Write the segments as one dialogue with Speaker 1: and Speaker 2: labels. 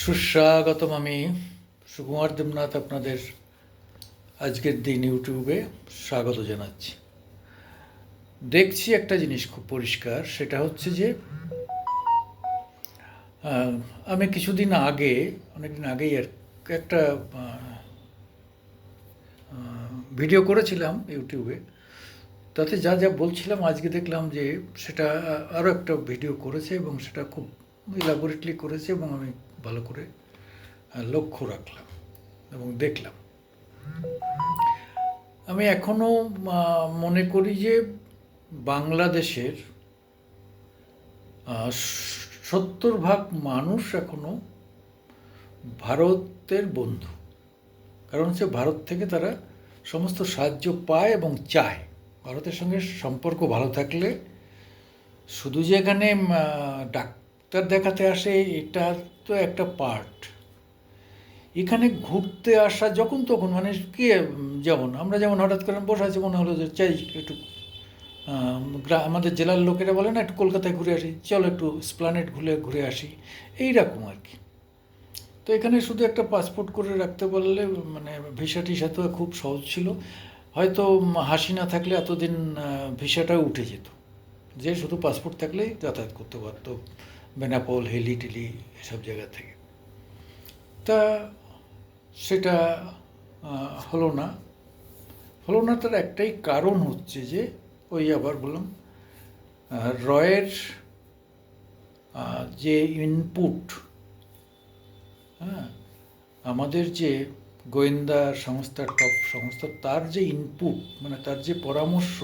Speaker 1: সুস্বাগতম। আমি সুকুমার দেবনাথ আপনাদের আজকের দিন ইউটিউবে স্বাগত জানাচ্ছি। দেখছি একটা জিনিস খুব পরিষ্কার, সেটা হচ্ছে যে আহ, আমি কিছুদিন আগে, অনেকদিন আগেই আর একটা ভিডিও করেছিলাম ইউটিউবে। তাতে যা যা বলছিলাম আজকে দেখলাম যে সেটা আরও একটা ভিডিও করেছে এবং সেটা খুব ইলাবোরেটলি করেছে এবং আমি ভালো করে লক্ষ্য রাখলাম এবং দেখলাম। আমি এখনও মনে করি যে বাংলাদেশের 70% মানুষ এখনও ভারতের বন্ধু। কারণ হচ্ছে ভারত থেকে তারা সমস্ত সাহায্য পায় এবং চায়। ভারতের সঙ্গে সম্পর্ক ভালো থাকলে শুধু যে এখানে ডাক্তার দেখাতে আসে এটা তো একটা পার্ট। এখানে ঘুরতে আসা যখন তখন মানে কি, যেমন আমরা যেমন হঠাৎ করে বসে আছি, মনে হলো যে চাই একটু আমাদের জেলার লোকেরা বলে না, একটু কলকাতায় ঘুরে আসি, চলো একটু স্প্লানেট ঘুরে ঘুরে আসি, এইরকম আর কি। তো এখানে শুধু একটা পাসপোর্ট করে রাখতে পারলে মানে ভিসা টিসা তো খুব সহজ ছিল। হয়তো হাসিনা থাকলে এতদিন ভিসাটাও উঠে যেত, যে শুধু পাসপোর্ট থাকলেই যাতায়াত করতে পারতো বেনাপোল, হিলি টিলি এসব জায়গা থেকে। তা সেটা হলো না। হলো না তার একটাই কারণ হচ্ছে যে ওই আবার বললাম রয়ের যে ইনপুট, হ্যাঁ, আমাদের যে গোয়েন্দা সংস্থা, টপ সংস্থা, তার যে ইনপুট মানে তার যে পরামর্শ,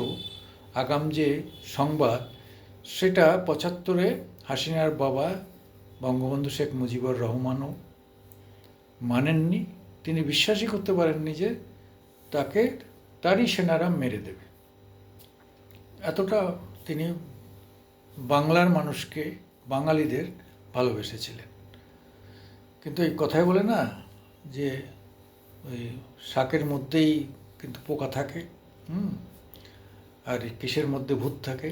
Speaker 1: আগাম যে সংবাদ, সেটা 75-এ হাসিনার বাবা বঙ্গবন্ধু শেখ মুজিবুর রহমানও মানেননি। তিনি বিশ্বাসই করতে পারেননি যে তাকে তারই সেনারা মেরে দেবে। এতটা তিনি বাংলার মানুষকে, বাঙালিদের ভালোবেসেছিলেন। কিন্তু এই কথাই বলে না যে ওই শাকের মধ্যেই কিন্তু পোকা থাকে, আর কিসের মধ্যে ভূত থাকে।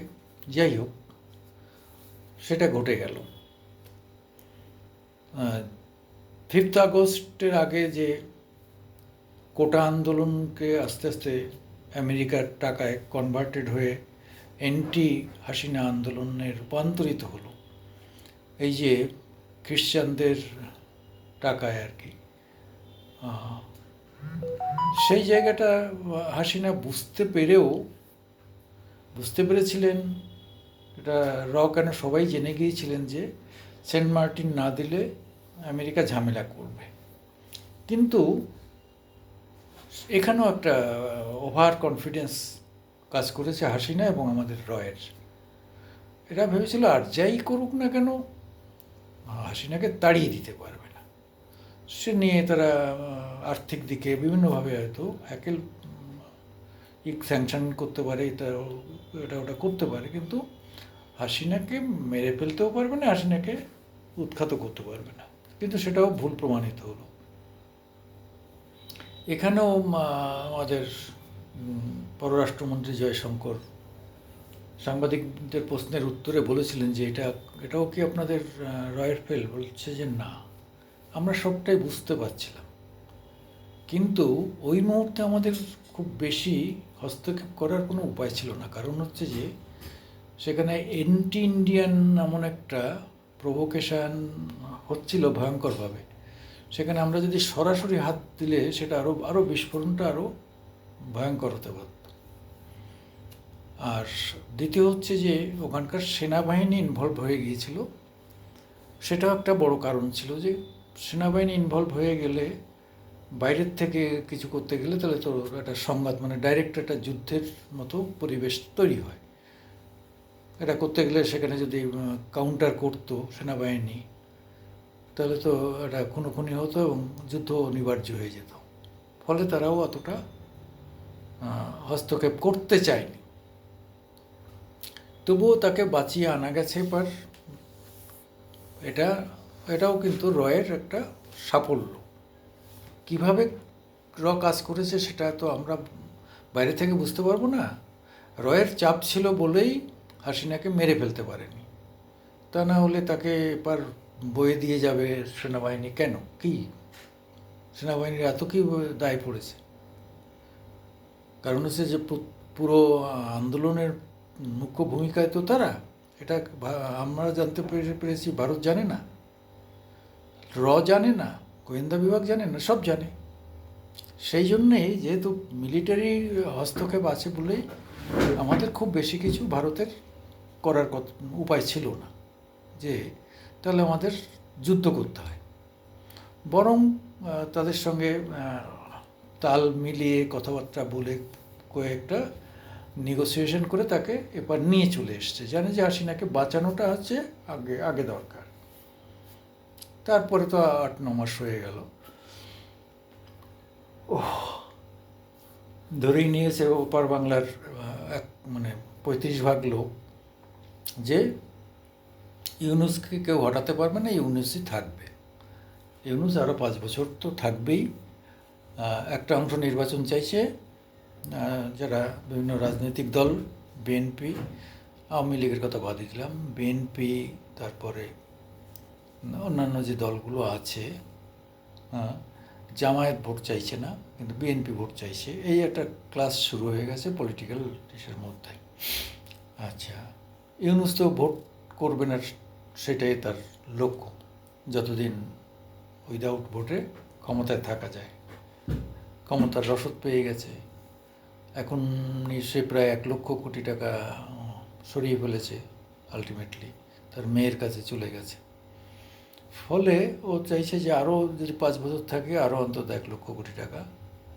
Speaker 1: যাই হোক, সেটা ঘটে গেল। 5th আগস্টের আগে যে কোটা আন্দোলনকে আস্তে আস্তে আমেরিকার টাকায় কনভার্টেড হয়ে অ্যান্টি হাসিনা আন্দোলনে রূপান্তরিত হলো, এই যে খ্রিশ্চানদের টাকায় আর কি, সেই জায়গাটা হাসিনা বুঝতে পেরেছিলেন। এটা কেন সবাই জেনে গিয়েছিলেন যে সেন্ট মার্টিন না দিলে আমেরিকা ঝামেলা করবে। কিন্তু এখানেও একটা ওভার কনফিডেন্স কাজ করেছে হাসিনা এবং আমাদের রয়ের। এরা ভেবেছিল আর যাই করুক না কেন হাসিনাকে তাড়িয়ে দিতে পারবে না। সে নিয়ে তারা আর্থিক দিকে বিভিন্নভাবে হয়তো একেল স্যাংশন করতে পারে, এটা ওটা করতে পারে, কিন্তু হাসিনাকে মেরে ফেলতেও পারবে না, হাসিনাকে উৎখাত করতে পারবে না। কিন্তু সেটাও ভুল প্রমাণিত হলো। এখানেও আমাদের পররাষ্ট্রমন্ত্রী জয়শঙ্কর সাংবাদিকদের প্রশ্নের উত্তরে বলেছিলেন যে এটাও কি আপনাদের রয়ের ফেল? বলছে যে না, আমরা সবটাই বুঝতে পারছিলাম, কিন্তু ওই মুহূর্তে আমাদের খুব বেশি হস্তক্ষেপ করার কোনো উপায় ছিল না। কারণ হচ্ছে যে সেখানে অ্যান্টি ইন্ডিয়ান এমন একটা প্রভোকেশান হচ্ছিল ভয়ঙ্করভাবে। সেখানে আমরা যদি সরাসরি হাত দিলে সেটা আরও বিস্ফোরণটা আরও ভয়ঙ্কর হতে পারত। আর দ্বিতীয় হচ্ছে যে ওখানকার সেনাবাহিনী ইনভলভ হয়ে গিয়েছিল, সেটাও একটা বড় কারণ ছিল যে সেনাবাহিনী ইনভলভ হয়ে গেলে বাইরের থেকে কিছু করতে গেলে তাহলে তো একটা সংঘাত মানে ডাইরেক্ট একটা যুদ্ধের মতো পরিবেশ তৈরি হয়। এটা করতে গেলে সেখানে যদি কাউন্টার করতো সেনাবাহিনী, তাহলে তো এটা খুনোখুনি হতো এবং যুদ্ধ অনিবার্য হয়ে যেত। ফলে তারাও অতটা হস্তক্ষেপ করতে চায়নি। তবুও তাকে বাঁচিয়ে আনা গেছে। এবার এটাও কিন্তু রয়ের একটা সাফল্য। কিভাবে কাজ করেছে সেটা তো আমরা বাইরে থেকে বুঝতে পারবো না। রয়ের চাপ ছিল বলেই হাসিনাকে মেরে ফেলতে পারেনি। তা না হলে তাকে এবার বয়ে দিয়ে যাবে সেনাবাহিনী, কেন, কি সেনাবাহিনীর এত কি দায় পড়েছে? কারণ হচ্ছে যে পুরো আন্দোলনের মুখ্য ভূমিকায় তো তারা। এটা আমরা জানতে পেরেছি ভারত জানে না, জানে না, গোয়েন্দা বিভাগ জানে না, সব জানে। সেই জন্যেই যেহেতু মিলিটারি হস্তক্ষেপ আছে বলেই আমাদের খুব বেশি কিছু ভারতের করার উপায় ছিল না, যে তাহলে আমাদের যুদ্ধ করতে হয়। বরং তাদের সঙ্গে তাল মিলিয়ে কথাবার্তা বলে কয়েকটা নেগোসিয়েশন করে তাকে এবার নিয়ে চলে এসছে, জানে যে হাসিনাকে বাঁচানোটা হচ্ছে আগে আগে দরকার। তারপরে তো 8-9 মাস হয়ে গেল, ধরেই নিয়েছে ওপার বাংলার এক মানে 35 ভাগ লোক যে ইউনুসকে কেউ হটাতে পারবে না, ইউনুসই থাকবে। ইউনুস আরও 5 বছর তো থাকবেই। একটা অংশ নির্বাচন চাইছে, যারা বিভিন্ন রাজনৈতিক দল, বিএনপি, আওয়ামী লীগের কথা বাদই দিলাম, বিএনপি, তারপরে অন্যান্য যে দলগুলো আছে, জামায়াত ভোট চাইছে না কিন্তু বিএনপি ভোট চাইছে। এই একটা ক্লাস শুরু হয়ে গেছে পলিটিক্যাল ইসের মধ্যে। আচ্ছা, ইউনুস তো ভোট করবে না, সেটাই তার লক্ষ্য, যতদিন উইদাউট ভোটে ক্ষমতায় থাকা যায়। ক্ষমতার রসদ পেয়ে গেছে, এখন সে প্রায় 1,00,000 কোটি টাকা সরিয়ে ফেলেছে, আলটিমেটলি তার মেয়ের কাছে চলে গেছে। ফলে ও চাইছে যে আরও যদি 5 বছর থাকে আরও অন্তত 1,00,000 কোটি টাকা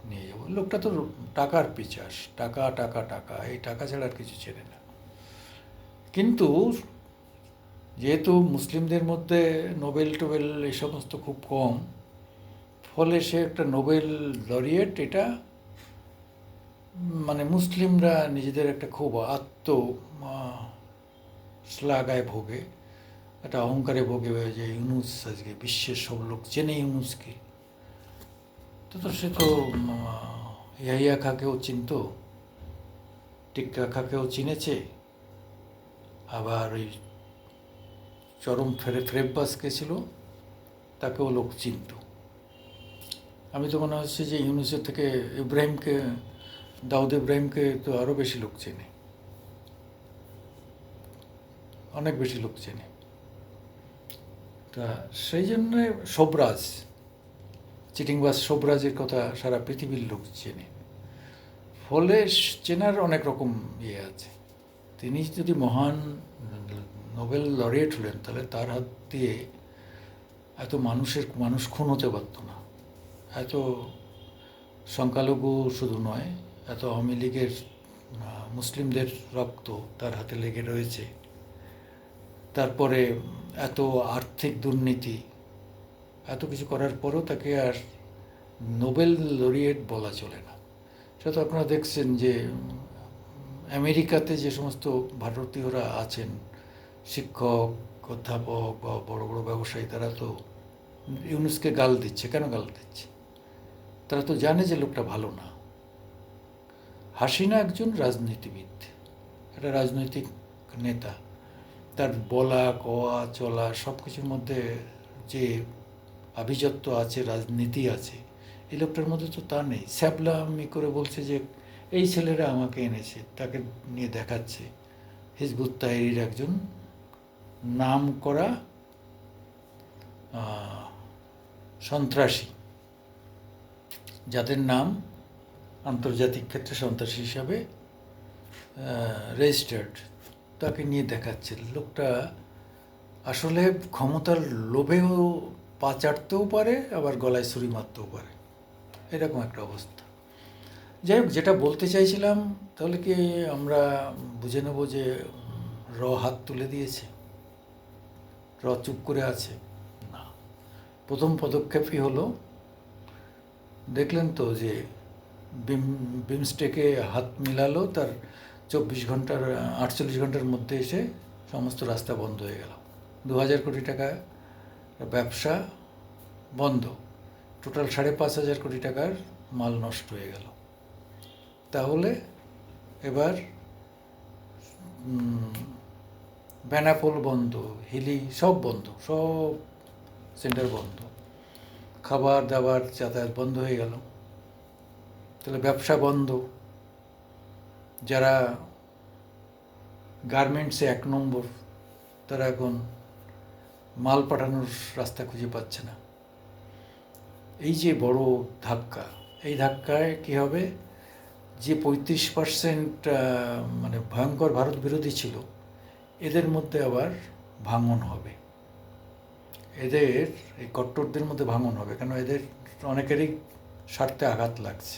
Speaker 1: নিয়ে যাবো। লোকটা তো টাকার পিচাস, টাকা টাকা টাকা, এই টাকা ছাড়া আর কিছু চেনে না। কিন্তু যেহেতু মুসলিমদের মধ্যে নোবেল টোবেল এই সমস্ত খুব কম, ফলে সে একটা নোবেল লরিয়েট, এটা মানে মুসলিমরা নিজেদের একটা খুব শ্লাঘায় ভোগে, একটা অহংকারে ভোগে, যে ইউনুস আজকে বিশ্বের সব লোক চেনে ইউনুসকে। তো সে তো ইয়াহিয়া খাকেও চিনত, টিক্কা খাকেও চিনেছে, আবার ওই চরম ফ্রেব্বাসকে ছিল, তাকেও লোক চিনত। আমি তো মনে হচ্ছে যে ইউনুসের থেকে দাউদ ইব্রাহিমকে তো আরও বেশি লোক চেনে, অনেক বেশি লোক চেনে। তা সেই জন্যে চিটিংবাজ শোভরাজের কথা সারা পৃথিবীর লোক চেনে। ফলে চেনার অনেক রকম ইয়ে আছে। তিনি যদি মহান নোবেল লরিয়েট হলেন, তাহলে তার হাত দিয়ে এত মানুষ খুন হতে পারত না, এত সংখ্যালঘু শুধু নয়, এত আওয়ামী লীগের মুসলিমদের রক্ত তার হাতে লেগে রয়েছে। তারপরে এত আর্থিক দুর্নীতি, এত কিছু করার পরও তাকে আর নোবেল লরিয়েট বলা চলে না। সেটা তো আপনারা দেখছেন যে আমেরিকাতে যে সমস্ত ভারতীয়রা আছেন, শিক্ষক, অধ্যাপক বা বড় বড় ব্যবসায়ী, তারা তো ইউনুসকে গাল দিচ্ছে। কেন গাল দিচ্ছে? তারা তো জানে যে লোকটা ভালো না। হাসিনা একজন রাজনীতিবিদ, একটা রাজনৈতিক নেতা। তার বলা, কওয়া, চলা সব কিছুর মধ্যে যে আভিজাত্য আছে, রাজনীতি আছে, এই লোকটার মধ্যে তো তা নেই। স্যাবলামি করে বলছে যে এই ছেলেরা আমাকে এনেছে, তাকে নিয়ে দেখাচ্ছে হিজবুত তাহরীর একজন নাম করা সন্ত্রাসী, যাদের নাম আন্তর্জাতিক ক্ষেত্রে সন্ত্রাসী হিসাবে রেজিস্টার্ড, তাকে নিয়ে দেখাচ্ছে। লোকটা আসলে ক্ষমতার লোভেও পা চাটতেও পারে, আবার গলায় ছুরি মারতেও পারে, এরকম একটা অবস্থা। যাই হোক, যেটা বলতে চাইছিলাম, তাহলে কি আমরা বুঝে নেব যে হাত তুলে দিয়েছে, চুপ করে আছে? না। প্রথম পদক্ষেপই হলো, দেখলেন তো যে বিমস্টেকে হাত মিলালো, তার 48 ঘন্টার মধ্যে এসে সমস্ত রাস্তা বন্ধ হয়ে গেল। 2,000 কোটি টাকা ব্যবসা বন্ধ, টোটাল 5,500 কোটি টাকার মাল নষ্ট হয়ে গেল। তাহলে এবার বেনাপোল বন্ধ, হিলি সব বন্ধ, সব সেন্টার বন্ধ, খাবার দাবার যাতায়াত বন্ধ হয়ে গেল, তাহলে ব্যবসা বন্ধ। যারা গার্মেন্টসে 1 নম্বর, তারা এখন মাল পাঠানোর রাস্তা খুঁজে পাচ্ছে না। এই যে বড় ধাক্কা, এই ধাক্কায় কী হবে, যে 35% মানে ভয়ঙ্কর ভারত বিরোধী ছিল, এদের মধ্যে আবার ভাঙন হবে। এদের এই কট্টরদের মধ্যে ভাঙন হবে, কেন এদের অনেকেরই স্বার্থে আঘাত লাগছে।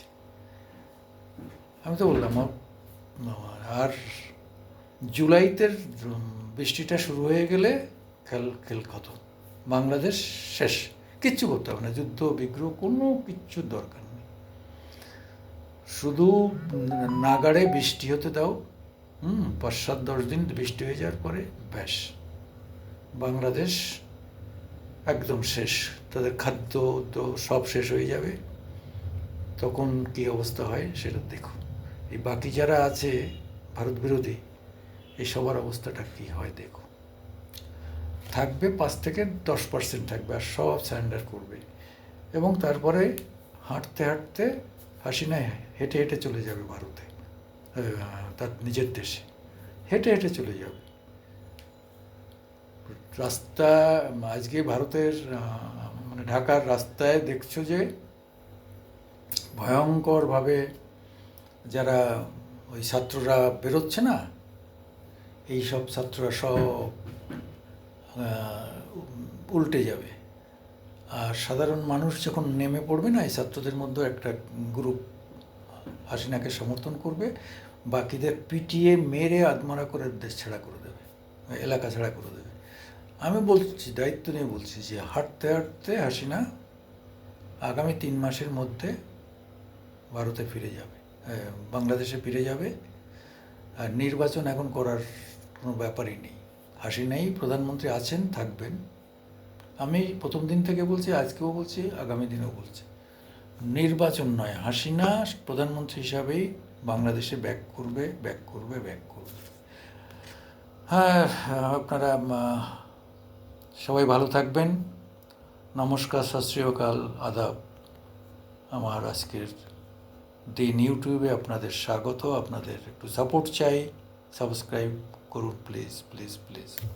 Speaker 1: আমি তো বললাম, আর জুলাইতে বৃষ্টিটা শুরু হয়ে গেলে খেল খতম, বাংলাদেশ শেষ। কিচ্ছু করতে হবে না, যুদ্ধ বিগ্রহ কোনো কিচ্ছুর দরকার নেই, শুধু নাগাড়ে বৃষ্টি হতে দাও। 5-7-10 দিন বৃষ্টি হয়ে যাওয়ার পরে ব্যাস, বাংলাদেশ একদম শেষ। তাদের খাদ্য তো সব শেষ হয়ে যাবে, তখন কী অবস্থা হয় সেটা দেখো। এই বাকি যারা আছে ভারত বিরোধী, এই সবার অবস্থাটা কী হয় দেখো। থাকবে 5-10% থাকবে, আর সব সারেন্ডার করবে। এবং তারপরে হাঁটতে হাঁটতে হাসিনা হেঁটে হেঁটে চলে যাবে ভারতে, তার নিজের দেশে হেঁটে হেঁটে চলে যাবে। রাস্তা আজকে ভারতের মানে ঢাকার রাস্তায় দেখছো যে ভয়ঙ্করভাবে যারা ওই ছাত্ররা বেরোচ্ছে না, এই সব ছাত্ররা সব উল্টে যাবে। আর সাধারণ মানুষ যখন নেমে পড়বে না, এই ছাত্রদের মধ্যে একটা গ্রুপ হাসিনাকে সমর্থন করবে, বাকিদের পিটিয়ে মেরে আত্মরা করে দেশ ছাড়া করে দেবে, এলাকা ছাড়া করে দেবে। আমি বলছি, দায়িত্ব নিয়ে বলছি, যে হাঁটতে হাঁটতে হাসিনা আগামী 3 মাসের মধ্যে ভারতে ফিরে যাবে, বাংলাদেশে ফিরে যাবে। আর নির্বাচন এখন করার কোনো ব্যাপারই নেই। হাসিনাই প্রধানমন্ত্রী আছেন, থাকবেন। আমি প্রথম দিন থেকে বলছি, আজকেও বলছি, আগামী দিনেও বলছি, নির্বাচন নয়, হাসিনা প্রধানমন্ত্রী হিসাবেই বাংলাদেশে ব্যাক করবে, ব্যাক করবে, ব্যাক করবে। হ্যাঁ, আপনারা সবাই ভালো থাকবেন। নমস্কার, সত শ্রী অকাল, আদাব। আমার আজকের দিন ইউটিউবে আপনাদের স্বাগত। আপনাদের একটু সাপোর্ট চাই, সাবস্ক্রাইব করুন প্লিজ, প্লিজ, প্লিজ।